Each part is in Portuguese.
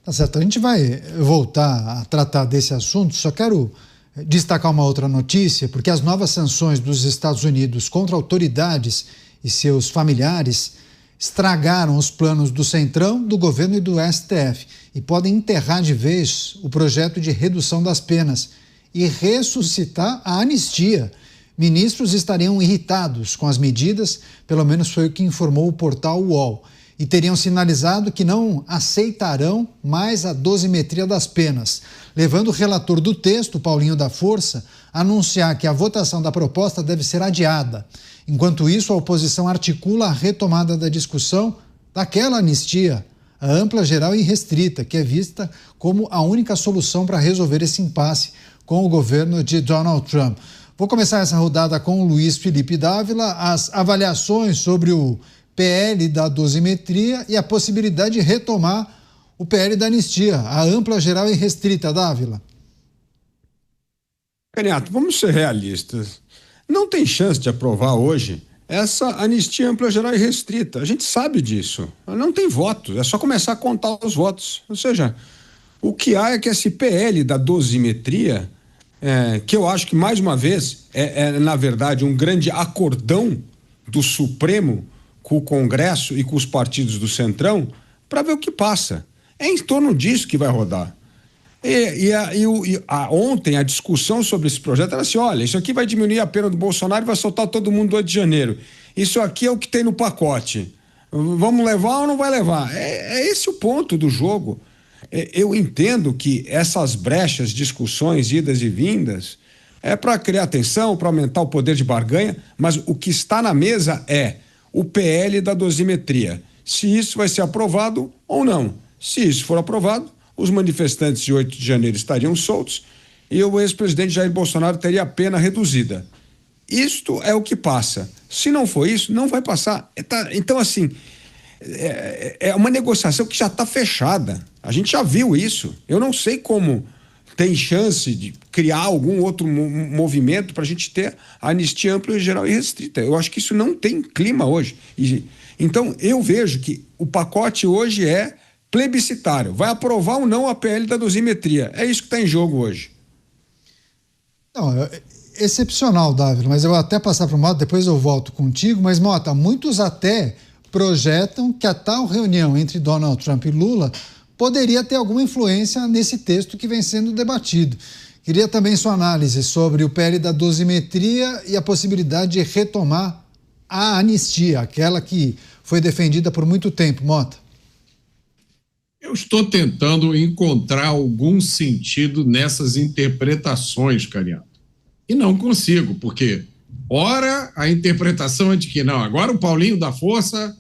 Tá certo, a gente vai voltar a tratar desse assunto, só quero destacar uma outra notícia, porque as novas sanções dos Estados Unidos contra autoridades e seus familiares estragaram os planos do Centrão, do governo e do STF e podem enterrar de vez o projeto de redução das penas e ressuscitar a anistia. Ministros estariam irritados com as medidas, pelo menos foi o que informou o portal UOL, e teriam sinalizado que não aceitarão mais a dosimetria das penas, levando o relator do texto, Paulinho da Força, a anunciar que a votação da proposta deve ser adiada. Enquanto isso, a oposição articula a retomada da discussão daquela anistia, a ampla, geral e restrita, que é vista como a única solução para resolver esse impasse com o governo de Donald Trump. Vou começar essa rodada com o Luiz Felipe Dávila, as avaliações sobre o PL da dosimetria e a possibilidade de retomar o PL da anistia, a ampla, geral e restrita. Dávila. Caniato, vamos ser realistas. Não tem chance de aprovar hoje essa anistia ampla, geral e restrita. A gente sabe disso. Não tem votos, é só começar a contar os votos. Ou seja, o que há é que esse PL da dosimetria, que eu acho que, mais uma vez, na verdade, um grande acordão do Supremo com o Congresso e com os partidos do Centrão, para ver o que passa. É em torno disso que vai rodar. Ontem a discussão sobre esse projeto era assim: olha, isso aqui vai diminuir a pena do Bolsonaro e vai soltar todo mundo do 8 de janeiro. Isso aqui é o que tem no pacote. Vamos levar ou não vai levar? É esse o ponto do jogo. Eu entendo que essas brechas, discussões, idas e vindas, é para criar tensão, para aumentar o poder de barganha, mas o que está na mesa é o PL da dosimetria. Se isso vai ser aprovado ou não. Se isso for aprovado, os manifestantes de 8 de janeiro estariam soltos e o ex-presidente Jair Bolsonaro teria a pena reduzida. Isto é o que passa. Se não for isso, não vai passar. Então, assim, é uma negociação que já está fechada. A gente já viu isso. Eu não sei como tem chance de criar algum outro movimento para a gente ter a anistia ampla, geral e restrita. Eu acho que isso não tem clima hoje. Então, eu vejo que o pacote hoje é plebiscitário. Vai aprovar ou não a PL da dosimetria. É isso que está em jogo hoje. Não, é excepcional, Dávila, mas eu vou até passar para o Mota, depois eu volto contigo. Mas, Mota, muitos até projetam que a tal reunião entre Donald Trump e Lula poderia ter alguma influência nesse texto que vem sendo debatido. Queria também sua análise sobre o PL da dosimetria e a possibilidade de retomar a anistia, aquela que foi defendida por muito tempo. Mota. Eu estou tentando encontrar algum sentido nessas interpretações, Caniato. E não consigo, porque ora a interpretação é de que não, agora o Paulinho da Força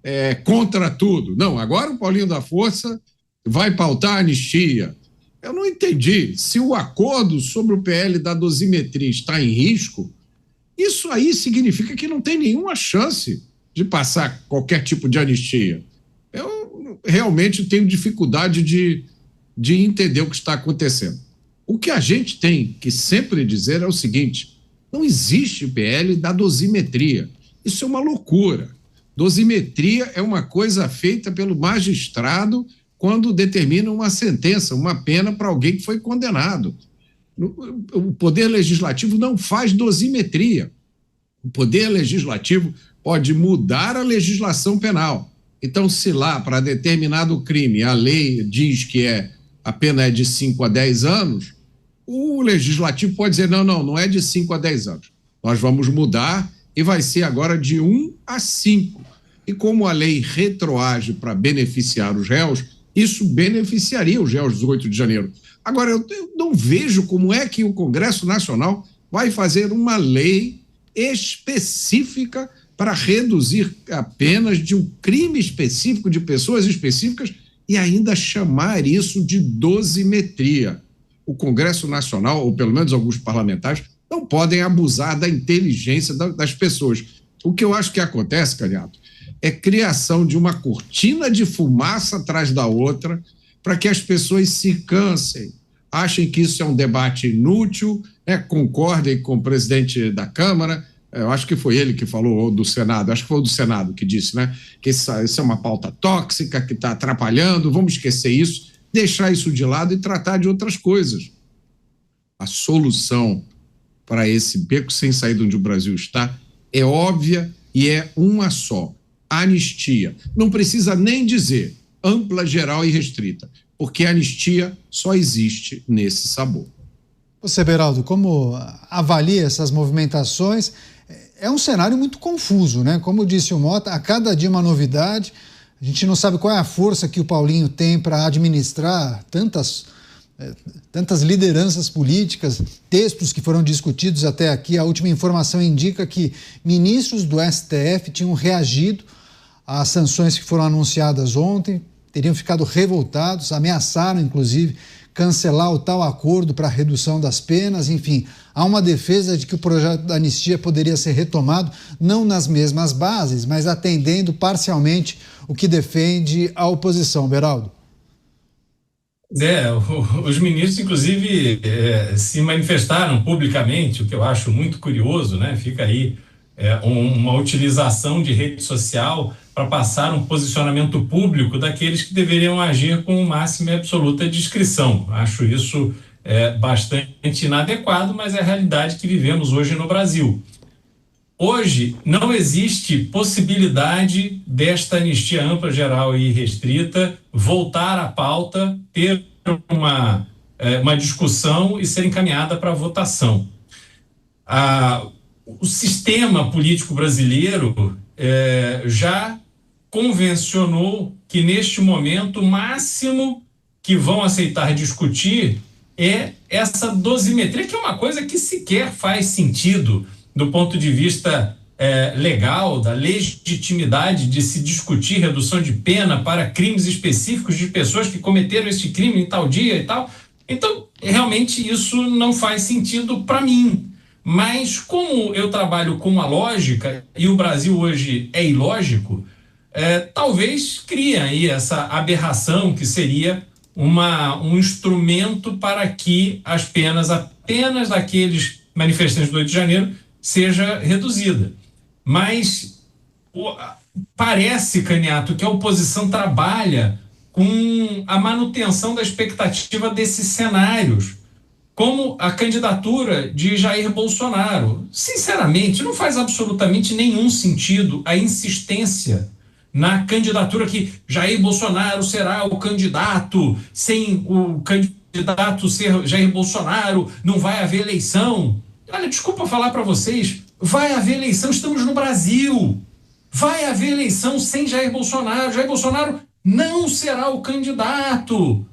é contra tudo. Não, agora o Paulinho da Força vai pautar a anistia. Eu não entendi. Se o acordo sobre o PL da dosimetria está em risco, isso aí significa que não tem nenhuma chance de passar qualquer tipo de anistia. Eu realmente tenho dificuldade de entender o que está acontecendo. O que a gente tem que sempre dizer é o seguinte: não existe PL da dosimetria. Isso é uma loucura. Dosimetria é uma coisa feita pelo magistrado quando determina uma sentença, uma pena para alguém que foi condenado. O Poder Legislativo não faz dosimetria. O Poder Legislativo pode mudar a legislação penal. Então, se lá, para determinado crime, a lei diz que a pena é de 5 a 10 anos, o Legislativo pode dizer, não é de 5 a 10 anos. Nós vamos mudar e vai ser agora de 1 a 5. E como a lei retroage para beneficiar os réus, isso beneficiaria os réus do 8 de janeiro. Agora, eu não vejo como é que o Congresso Nacional vai fazer uma lei específica para reduzir apenas de um crime específico, de pessoas específicas, e ainda chamar isso de dosimetria. O Congresso Nacional, ou pelo menos alguns parlamentares, não podem abusar da inteligência das pessoas. O que eu acho que acontece, Caniato, é criação de uma cortina de fumaça atrás da outra para que as pessoas se cansem, achem que isso é um debate inútil, concordem com o presidente da Câmara. Eu acho que foi ele que falou, ou do Senado, acho que foi o do Senado que disse, que isso é uma pauta tóxica, que está atrapalhando, vamos esquecer isso. deixar isso de lado e tratar de outras coisas. A solução para esse beco sem saída onde o Brasil está é óbvia e é uma só: anistia. Não precisa nem dizer ampla, geral e restrita, porque a anistia só existe nesse sabor. Você, Beraldo, como avalia essas movimentações? É um cenário muito confuso, né? Como disse o Mota, a cada dia uma novidade. A gente não sabe qual é a força que o Paulinho tem para administrar tantas lideranças políticas, textos que foram discutidos até aqui. A última informação indica que ministros do STF tinham reagido às sanções que foram anunciadas ontem, teriam ficado revoltados, ameaçaram, inclusive, cancelar o tal acordo para a redução das penas. Enfim, há uma defesa de que o projeto da anistia poderia ser retomado, não nas mesmas bases, mas atendendo parcialmente o que defende a oposição. Beraldo. Os ministros, inclusive, se manifestaram publicamente, o que eu acho muito curioso, né? Fica aí uma utilização de rede social para passar um posicionamento público daqueles que deveriam agir com máxima e absoluta discrição. Acho isso bastante inadequado, mas é a realidade que vivemos hoje no Brasil. Hoje não existe possibilidade desta anistia ampla, geral e restrita voltar à pauta, ter uma discussão e ser encaminhada para votação. O sistema político brasileiro já convencionou que neste momento o máximo que vão aceitar discutir é essa dosimetria, que é uma coisa que sequer faz sentido do ponto de vista legal, da legitimidade de se discutir redução de pena para crimes específicos de pessoas que cometeram este crime em tal dia e tal. Então, realmente isso não faz sentido para mim. Mas como eu trabalho com a lógica e o Brasil hoje é ilógico, talvez crie aí essa aberração que seria um instrumento para que as penas apenas daqueles manifestantes do 8 de janeiro seja reduzida. Mas parece, Caniato, que a oposição trabalha com a manutenção da expectativa desses cenários, como a candidatura de Jair Bolsonaro. Sinceramente, não faz absolutamente nenhum sentido a insistência na candidatura que Jair Bolsonaro será o candidato, sem o candidato ser Jair Bolsonaro, não vai haver eleição. Olha, desculpa falar para vocês, vai haver eleição, estamos no Brasil. Vai haver eleição sem Jair Bolsonaro. Jair Bolsonaro não será o candidato.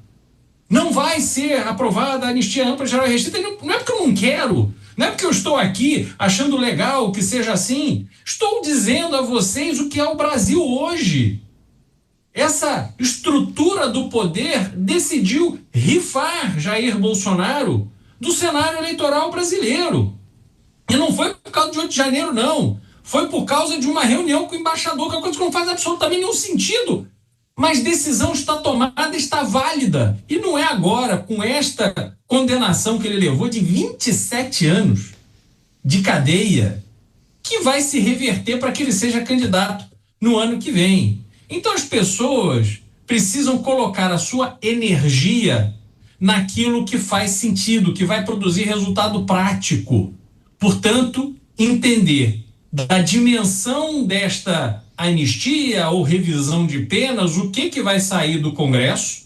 Não vai ser aprovada a anistia ampla, geral e restrita. Não é porque eu não quero, não é porque eu estou aqui achando legal que seja assim. Estou dizendo a vocês o que é o Brasil hoje. Essa estrutura do poder decidiu rifar Jair Bolsonaro do cenário eleitoral brasileiro. E não foi por causa de 8 de janeiro, não. Foi por causa de uma reunião com o embaixador, que é uma coisa que não faz absolutamente nenhum sentido. Mas decisão está tomada, está válida. E não é agora, com esta condenação que ele levou de 27 anos de cadeia, que vai se reverter para que ele seja candidato no ano que vem. Então as pessoas precisam colocar a sua energia naquilo que faz sentido, que vai produzir resultado prático. Portanto, entender da dimensão desta anistia ou revisão de penas, o que vai sair do Congresso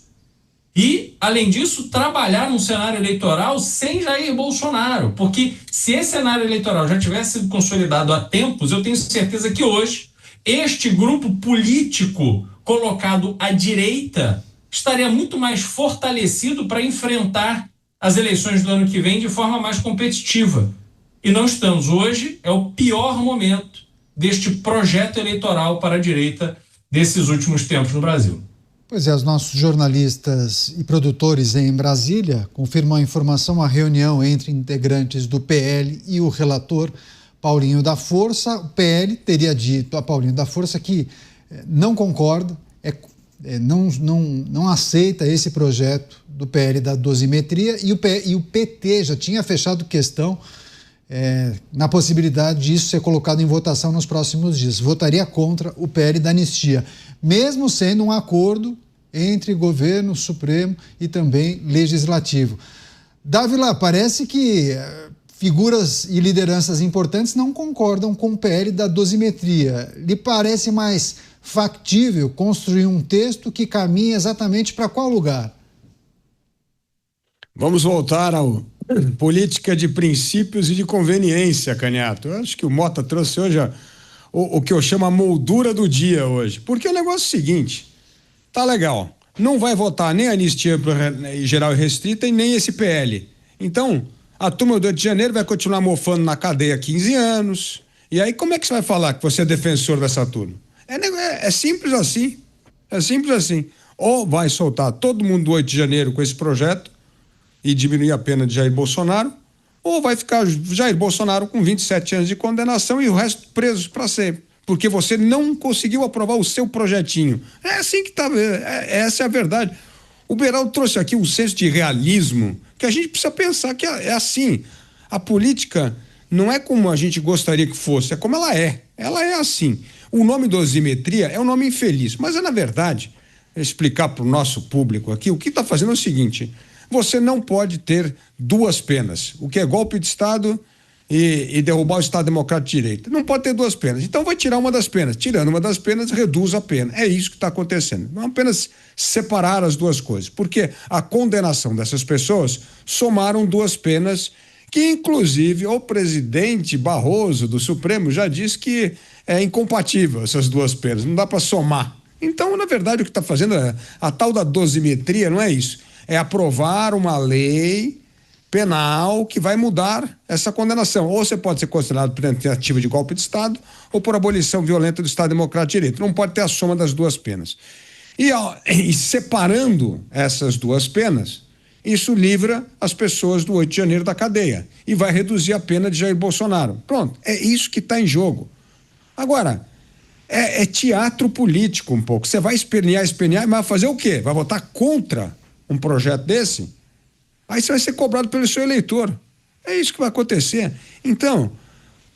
e, além disso, trabalhar num cenário eleitoral sem Jair Bolsonaro, porque se esse cenário eleitoral já tivesse sido consolidado há tempos, eu tenho certeza que hoje este grupo político colocado à direita estaria muito mais fortalecido para enfrentar as eleições do ano que vem de forma mais competitiva. E não estamos. Hoje é o pior momento deste projeto eleitoral para a direita desses últimos tempos no Brasil. Pois é, os nossos jornalistas e produtores em Brasília confirmam a informação, a reunião entre integrantes do PL e o relator Paulinho da Força. O PL teria dito a Paulinho da Força que não concorda, não aceita esse projeto do PL da dosimetria, e o PT já tinha fechado questão na possibilidade disso ser colocado em votação nos próximos dias. Votaria contra o PL da anistia, mesmo sendo um acordo entre governo, Supremo e também Legislativo. Dávila, parece que figuras e lideranças importantes não concordam com o PL da dosimetria. Lhe parece mais factível construir um texto que caminhe exatamente para qual lugar? Vamos voltar ao política de princípios e de conveniência, Canhato. Eu acho que o Mota trouxe hoje o que eu chamo a moldura do dia hoje. Porque o negócio é o seguinte, tá legal, não vai votar nem a anistia geral e restrita e nem esse PL. Então, a turma do Rio de Janeiro vai continuar mofando na cadeia há 15 anos. E aí como é que você vai falar que você é defensor dessa turma? É simples assim. É simples assim. Ou vai soltar todo mundo do 8 de janeiro com esse projeto e diminuir a pena de Jair Bolsonaro, ou vai ficar Jair Bolsonaro com 27 anos de condenação e o resto presos para sempre, porque você não conseguiu aprovar o seu projetinho. É assim que tá, essa é a verdade. O Beraldo trouxe aqui um senso de realismo, que a gente precisa pensar que é assim. A política não é como a gente gostaria que fosse, é como ela é. Ela é assim. O nome dosimetria é um nome infeliz, mas é na verdade, explicar para o nosso público aqui, o que está fazendo é o seguinte: você não pode ter duas penas, o que é golpe de Estado e derrubar o Estado Democrático de Direito. Não pode ter duas penas. Então vai tirar uma das penas. Tirando uma das penas, reduz a pena. É isso que está acontecendo. Não apenas separar as duas coisas, porque a condenação dessas pessoas somaram duas penas que, inclusive, o presidente Barroso do Supremo já disse que é incompatível essas duas penas, não dá para somar. Então, na verdade, o que está fazendo a tal da dosimetria, não é isso. É aprovar uma lei penal que vai mudar essa condenação. Ou você pode ser considerado por tentativa de golpe de Estado ou por abolição violenta do Estado Democrático de Direito. Não pode ter a soma das duas penas. E separando essas duas penas, isso livra as pessoas do 8 de janeiro da cadeia e vai reduzir a pena de Jair Bolsonaro. Pronto, é isso que está em jogo. Agora, é teatro político um pouco. Você vai espernear, mas vai fazer o quê? Vai votar contra um projeto desse? Aí você vai ser cobrado pelo seu eleitor. É isso que vai acontecer. Então,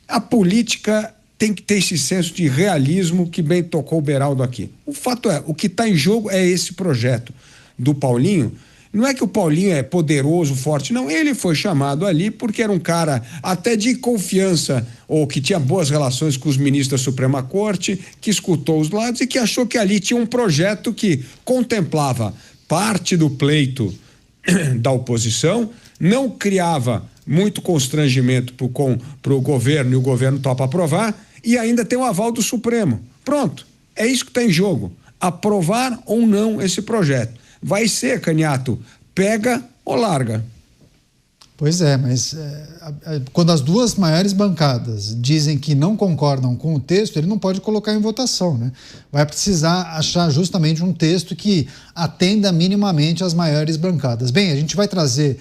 a política tem que ter esse senso de realismo que bem tocou o Beraldo aqui. O fato é, o que está em jogo é esse projeto do Paulinho. Não é que o Paulinho é poderoso, forte, não. Ele foi chamado ali porque era um cara até de confiança, ou que tinha boas relações com os ministros da Suprema Corte, que escutou os lados e que achou que ali tinha um projeto que contemplava parte do pleito da oposição, não criava muito constrangimento para o governo, e o governo topa aprovar, e ainda tem o aval do Supremo. Pronto, é isso que está em jogo. Aprovar ou não esse projeto. Vai ser, Canhato, pega ou larga. Pois é, mas quando as duas maiores bancadas dizem que não concordam com o texto, ele não pode colocar em votação, né? Vai precisar achar justamente um texto que atenda minimamente as maiores bancadas. Bem, a gente vai trazer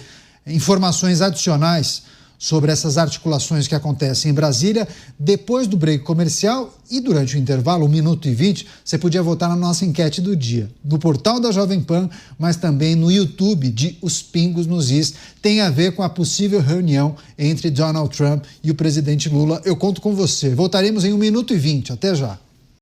informações adicionais sobre essas articulações que acontecem em Brasília depois do break comercial e durante o intervalo, 1 minuto e 20, você podia votar na nossa enquete do dia, no portal da Jovem Pan, mas também no YouTube de Os Pingos nos Is. Tem a ver com a possível reunião entre Donald Trump e o presidente Lula. Eu conto com você. Voltaremos em 1 minuto e 20. Até já.